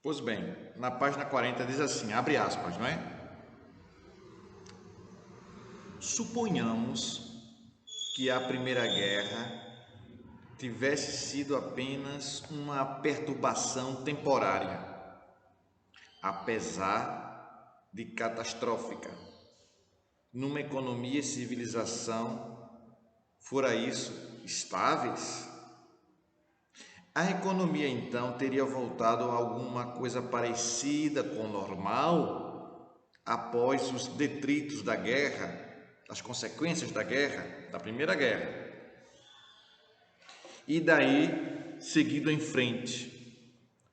Pois bem, na página 40 diz assim, abre aspas, não é? Suponhamos que a Primeira Guerra tivesse sido apenas uma perturbação temporária, apesar de catastrófica. Numa economia e civilização, fora isso, estáveis? A economia, então, teria voltado a alguma coisa parecida com o normal após os detritos da guerra, as consequências da guerra, da Primeira Guerra. E daí, seguido em frente,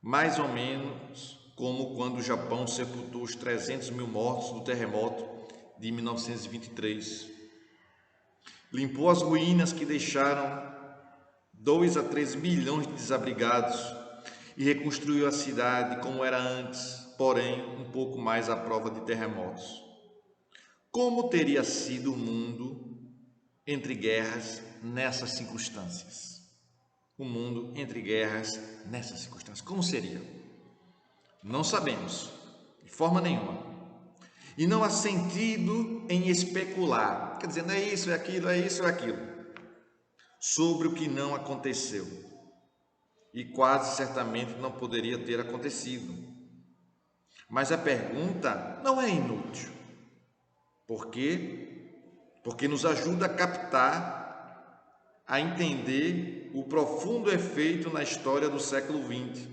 mais ou menos como quando o Japão sepultou os 300 mil mortos do terremoto de 1923. Limpou as ruínas que deixaram 2 a 3 milhões de desabrigados e reconstruiu a cidade como era antes, porém um pouco mais à prova de terremotos. Como teria sido o mundo entre guerras nessas circunstâncias? O mundo entre guerras nessas circunstâncias, como seria? Não sabemos, de forma nenhuma. E não há sentido em especular, quer dizer, não é isso, é aquilo, é isso, é aquilo, sobre o que não aconteceu e quase certamente não poderia ter acontecido. Mas a pergunta não é inútil. Por quê? Porque nos ajuda a captar, a entender o profundo efeito na história do século XX,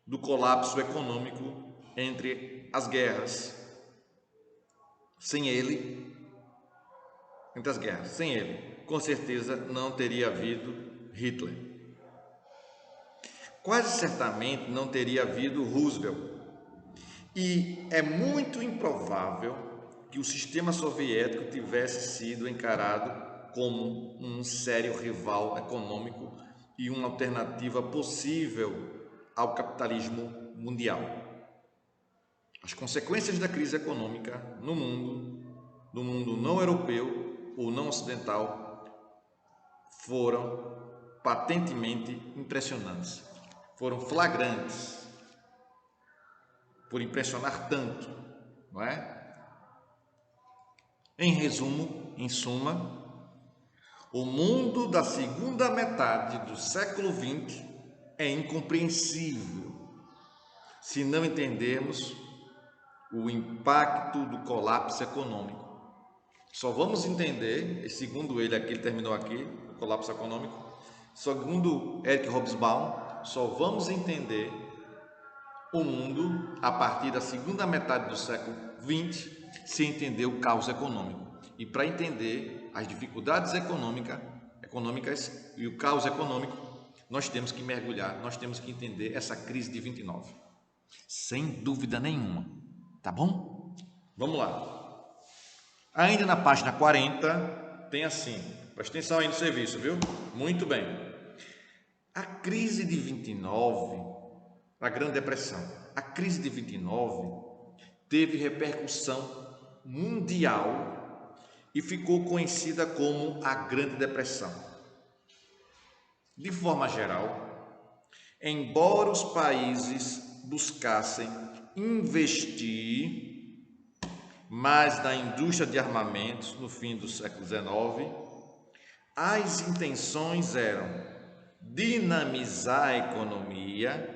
do colapso econômico entre as guerras. Sem ele, entre as guerras, sem ele, com certeza não teria havido Hitler. Quase certamente não teria havido Roosevelt. E é muito improvável que o sistema soviético tivesse sido encarado como um sério rival econômico e uma alternativa possível ao capitalismo mundial. As consequências da crise econômica no mundo não europeu ou não ocidental, foram patentemente impressionantes, foram flagrantes, por impressionar tanto, não é? Em resumo, em suma, o mundo da segunda metade do século XX é incompreensível se não entendermos o impacto do colapso econômico. Só vamos entender, segundo ele aqui, ele terminou aqui, o colapso econômico, segundo Eric Hobsbawm, só vamos entender o mundo a partir da segunda metade do século XX se entender o caos econômico. E para entender as dificuldades econômicas e o caos econômico, nós temos que mergulhar, nós temos que entender essa crise de 29. Sem dúvida nenhuma, tá bom? Vamos lá. Ainda na página 40, tem assim, presta atenção aí no serviço, viu? Muito bem. A crise de 29, a Grande Depressão, a crise de 29 teve repercussão mundial e ficou conhecida como a Grande Depressão. De forma geral, embora os países buscassem investir mais na indústria de armamentos no fim do século XIX, as intenções eram dinamizar a economia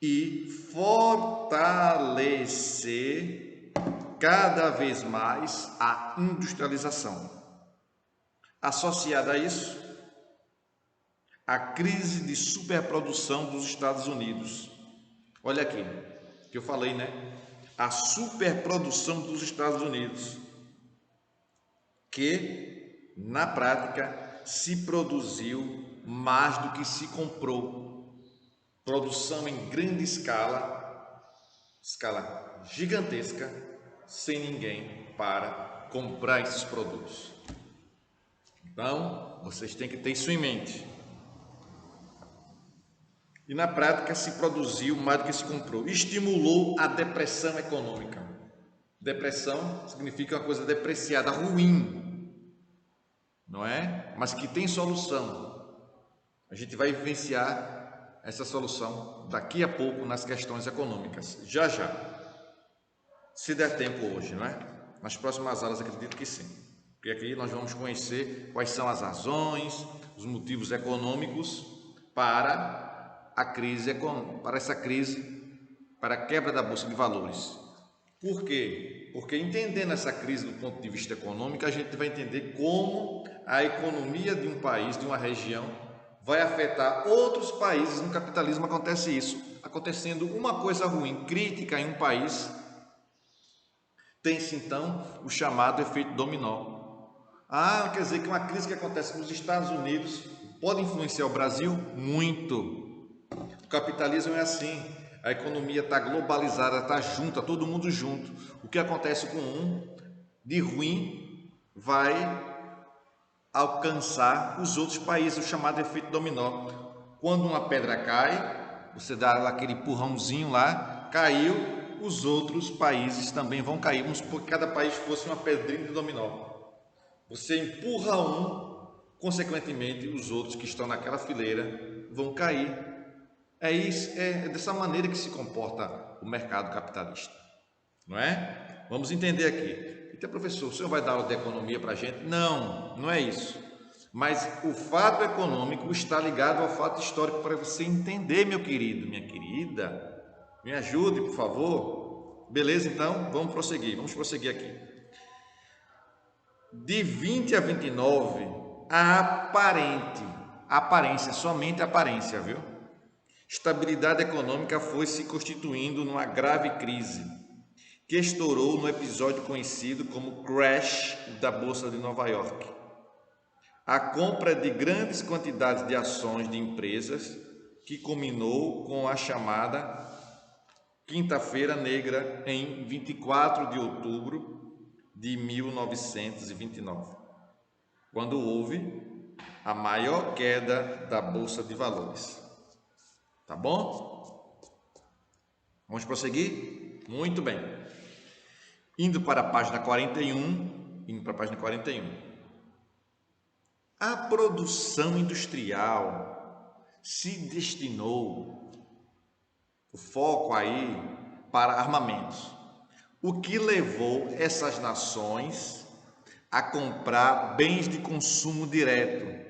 e fortalecer cada vez mais a industrialização. Associada a isso, a crise de superprodução dos Estados Unidos. Olha aqui, que eu falei, né? A superprodução dos Estados Unidos, que na prática se produziu mais do que se comprou. Produção em grande escala gigantesca, sem ninguém para comprar esses produtos. Então, vocês têm que ter isso em mente. E na prática se produziu mais do que se comprou. Estimulou a depressão econômica. Depressão significa uma coisa depreciada, ruim, não é? Mas que tem solução. A gente vai vivenciar essa solução daqui a pouco nas questões econômicas, já já. Se der tempo hoje, não é? Nas próximas aulas acredito que sim. Porque aqui nós vamos conhecer quais são as razões, os motivos econômicos para a crise, para a quebra da Bolsa de Valores. Por quê? Porque entendendo essa crise do ponto de vista econômico, a gente vai entender como a economia de um país, de uma região, vai afetar outros países. No capitalismo acontece isso. Acontecendo uma coisa ruim, crítica em um país, tem-se então o chamado efeito dominó. Quer dizer que uma crise que acontece nos Estados Unidos pode influenciar o Brasil? Muito. O capitalismo é assim. A economia está globalizada, está junta, todo mundo junto. O que acontece com um de ruim vai alcançar os outros países, o chamado efeito dominó. Quando uma pedra cai, você dá aquele empurrãozinho lá, caiu, os outros países também vão cair, como se cada país fosse uma pedrinha de dominó. Você empurra um, consequentemente os outros que estão naquela fileira vão cair. É dessa maneira que se comporta o mercado capitalista, não é? Vamos entender aqui. Então, professor, o senhor vai dar aula de economia para a gente? Não, não é isso. Mas o fato econômico está ligado ao fato histórico para você entender, meu querido, minha querida. Me ajude, por favor. Beleza, então? Vamos prosseguir aqui. De 20 a 29, a aparência, somente aparência, viu? Estabilidade econômica foi se constituindo numa grave crise, que estourou no episódio conhecido como Crash da Bolsa de Nova York. A compra de grandes quantidades de ações de empresas, que culminou com a chamada Quinta-feira Negra em 24 de outubro de 1929, quando houve a maior queda da Bolsa de Valores. Tá bom? Vamos prosseguir? Muito bem. Indo para a página 41, a produção industrial se destinou, o foco aí, para armamentos, o que levou essas nações a comprar bens de consumo direto,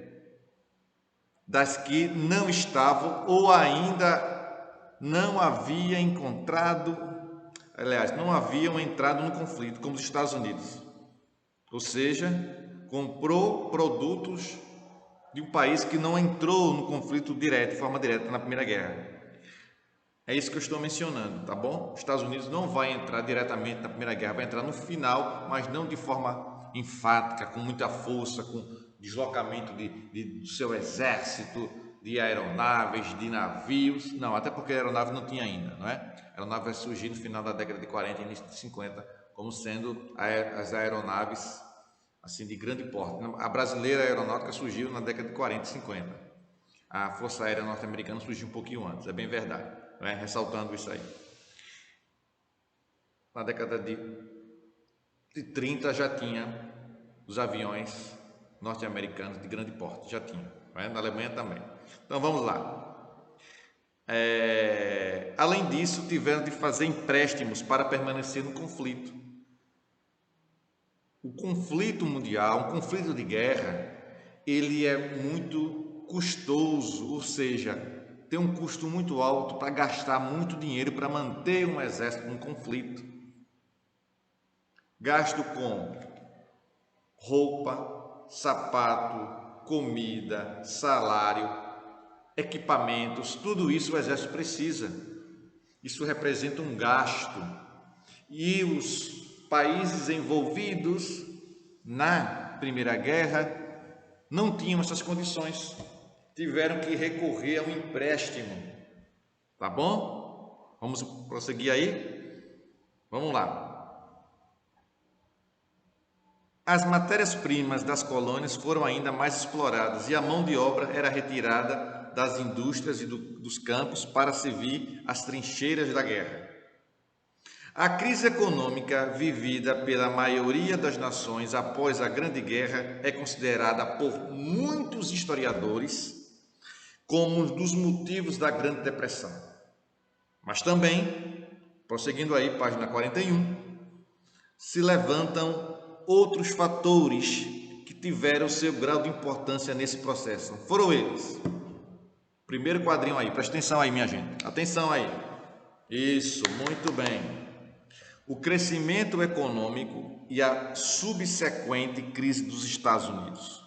das que não estavam ou ainda não haviam entrado no conflito, como os Estados Unidos. Ou seja, comprou produtos de um país que não entrou no conflito direto, de forma direta, na Primeira Guerra. É isso que eu estou mencionando, tá bom? Os Estados Unidos não vai entrar diretamente na Primeira Guerra, vai entrar no final, mas não de forma enfática, com muita força, com deslocamento do seu exército, de aeronaves, de navios. Não, até porque a aeronave não tinha ainda, não é? A aeronave vai surgir no final da década de 40 e início de 50, como sendo as aeronaves assim de grande porte. A brasileira aeronáutica surgiu na década de 40 e 50. A Força Aérea Norte-Americana surgiu um pouquinho antes, é bem verdade, não é? Ressaltando isso aí. Na década de 30 já tinha os aviões norte-americanos de grande porte, já tinha, não é? Na Alemanha também. Então vamos lá. Além disso, tiveram de fazer empréstimos para permanecer no conflito. O conflito mundial, um conflito de guerra, ele é muito custoso, ou seja, tem um custo muito alto para gastar muito dinheiro para manter um exército num conflito. Gasto com roupa, sapato, comida, salário, equipamentos, tudo isso o exército precisa. Isso representa um gasto. E os países envolvidos na Primeira Guerra não tinham essas condições, tiveram que recorrer a um empréstimo, tá bom? Vamos prosseguir aí? Vamos lá. As matérias-primas das colônias foram ainda mais exploradas e a mão de obra era retirada das indústrias e dos campos para servir as trincheiras da guerra. A crise econômica vivida pela maioria das nações após a Grande Guerra é considerada por muitos historiadores como um dos motivos da Grande Depressão. Mas também, prosseguindo aí, página 41, se levantam outros fatores que tiveram seu grau de importância nesse processo. Foram eles. Primeiro quadrinho aí, presta atenção aí, minha gente. Atenção aí. Isso, muito bem. O crescimento econômico e a subsequente crise dos Estados Unidos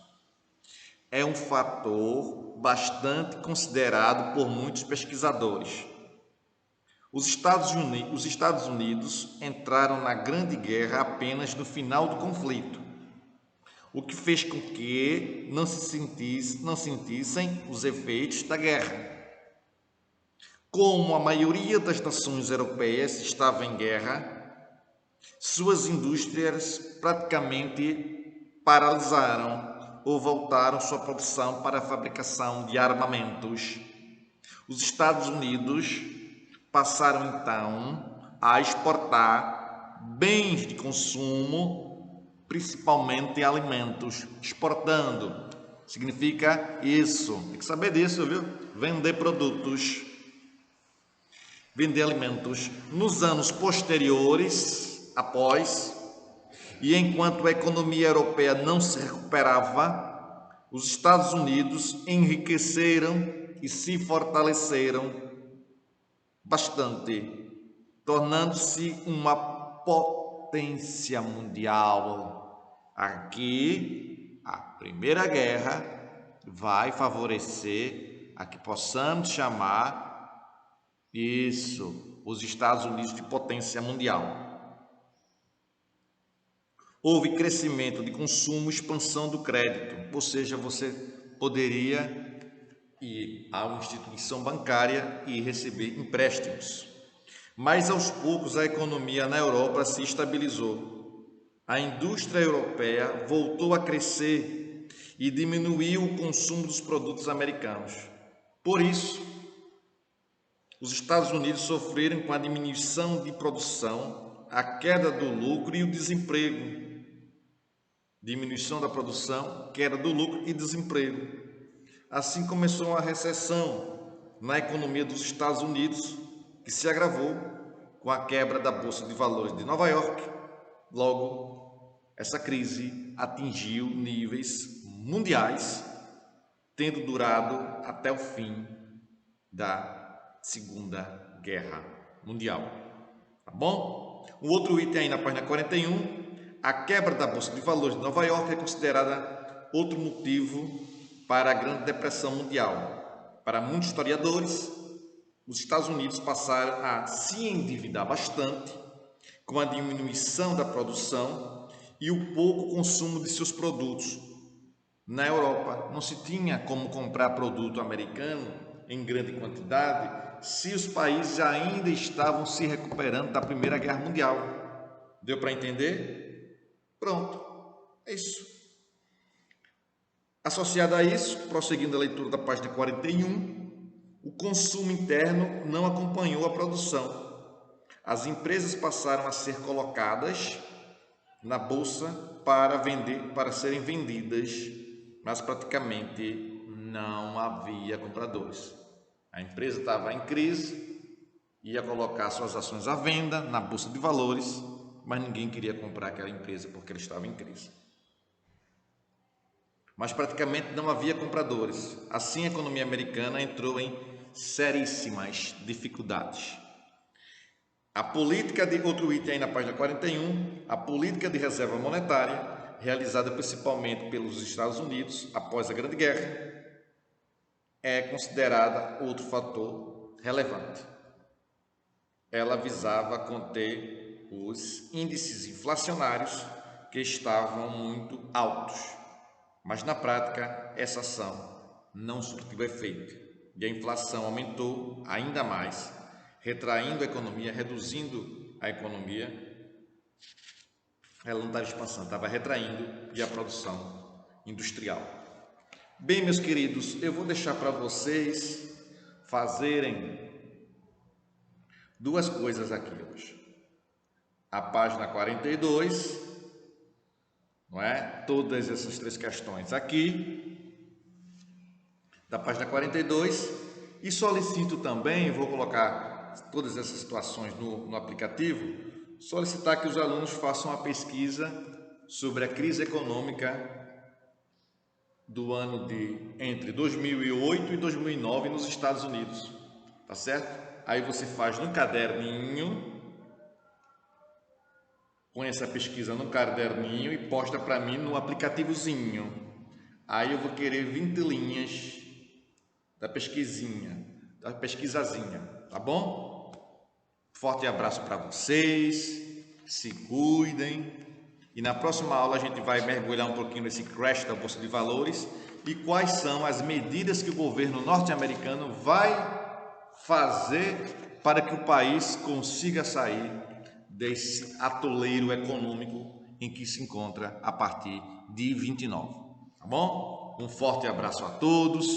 é um fator bastante considerado por muitos pesquisadores. Os Estados Unidos entraram na Grande Guerra apenas no final do conflito, o que fez com que não sentissem os efeitos da guerra. Como a maioria das nações europeias estava em guerra, suas indústrias praticamente paralisaram ou voltaram sua produção para a fabricação de armamentos. Os Estados Unidos passaram então a exportar bens de consumo, principalmente alimentos. Exportando significa isso, tem que saber disso, viu? Vender produtos, vender alimentos. Nos anos posteriores, após, e enquanto a economia europeia não se recuperava, os Estados Unidos enriqueceram e se fortaleceram bastante, tornando-se uma potência mundial. Aqui, a Primeira Guerra vai favorecer a que possamos chamar isso, os Estados Unidos, de potência mundial. Houve crescimento de consumo, expansão do crédito, ou seja, você poderia ir a uma instituição bancária e receber empréstimos. Mas aos poucos a economia na Europa se estabilizou. A indústria europeia voltou a crescer e diminuiu o consumo dos produtos americanos. Por isso, os Estados Unidos sofreram com a diminuição de produção, a queda do lucro e o desemprego. Diminuição da produção, queda do lucro e desemprego. Assim começou uma recessão na economia dos Estados Unidos, que se agravou com a quebra da Bolsa de Valores de Nova York. Logo, essa crise atingiu níveis mundiais, tendo durado até o fim da Segunda Guerra Mundial. Tá bom? Um outro item aí na página 41. A quebra da Bolsa de Valores de Nova York é considerada outro motivo para a Grande Depressão Mundial. Para muitos historiadores, os Estados Unidos passaram a se endividar bastante com a diminuição da produção e o pouco consumo de seus produtos. Na Europa, não se tinha como comprar produto americano em grande quantidade se os países ainda estavam se recuperando da Primeira Guerra Mundial. Deu para entender? Pronto, é isso. Associado a isso, prosseguindo a leitura da página 41, o consumo interno não acompanhou a produção. As empresas passaram a ser colocadas na bolsa para serem vendidas, mas praticamente não havia compradores. A empresa estava em crise, ia colocar suas ações à venda na bolsa de valores, mas ninguém queria comprar aquela empresa porque ela estava em crise. Mas praticamente não havia compradores. Assim, a economia americana entrou em seríssimas dificuldades. Outro item aí na página 41, a política de reserva monetária, realizada principalmente pelos Estados Unidos após a Grande Guerra, é considerada outro fator relevante. Ela visava conter os índices inflacionários que estavam muito altos, mas na prática essa ação não surtiu efeito e a inflação aumentou ainda mais, retraindo a economia, reduzindo a economia. Ela não estava expansão, estava retraindo e a produção industrial. Bem, meus queridos, eu vou deixar para vocês fazerem duas coisas aqui hoje. A página 42, não é? Todas essas três questões aqui. da página 42, e solicito também, vou colocar todas essas situações no aplicativo, solicitar que os alunos façam uma pesquisa sobre a crise econômica do ano entre 2008 e 2009 nos Estados Unidos, tá certo? Aí você faz no caderninho, põe essa pesquisa no caderninho e posta para mim no aplicativozinho. Aí eu vou querer 20 linhas da pesquisazinha, tá bom? Forte abraço para vocês, se cuidem. E na próxima aula a gente vai mergulhar um pouquinho nesse crash da Bolsa de Valores e quais são as medidas que o governo norte-americano vai fazer para que o país consiga sair desse atoleiro econômico em que se encontra a partir de 29, tá bom? Um forte abraço a todos,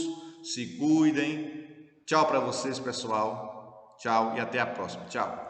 se cuidem. Tchau para vocês, pessoal. Tchau e até a próxima. Tchau.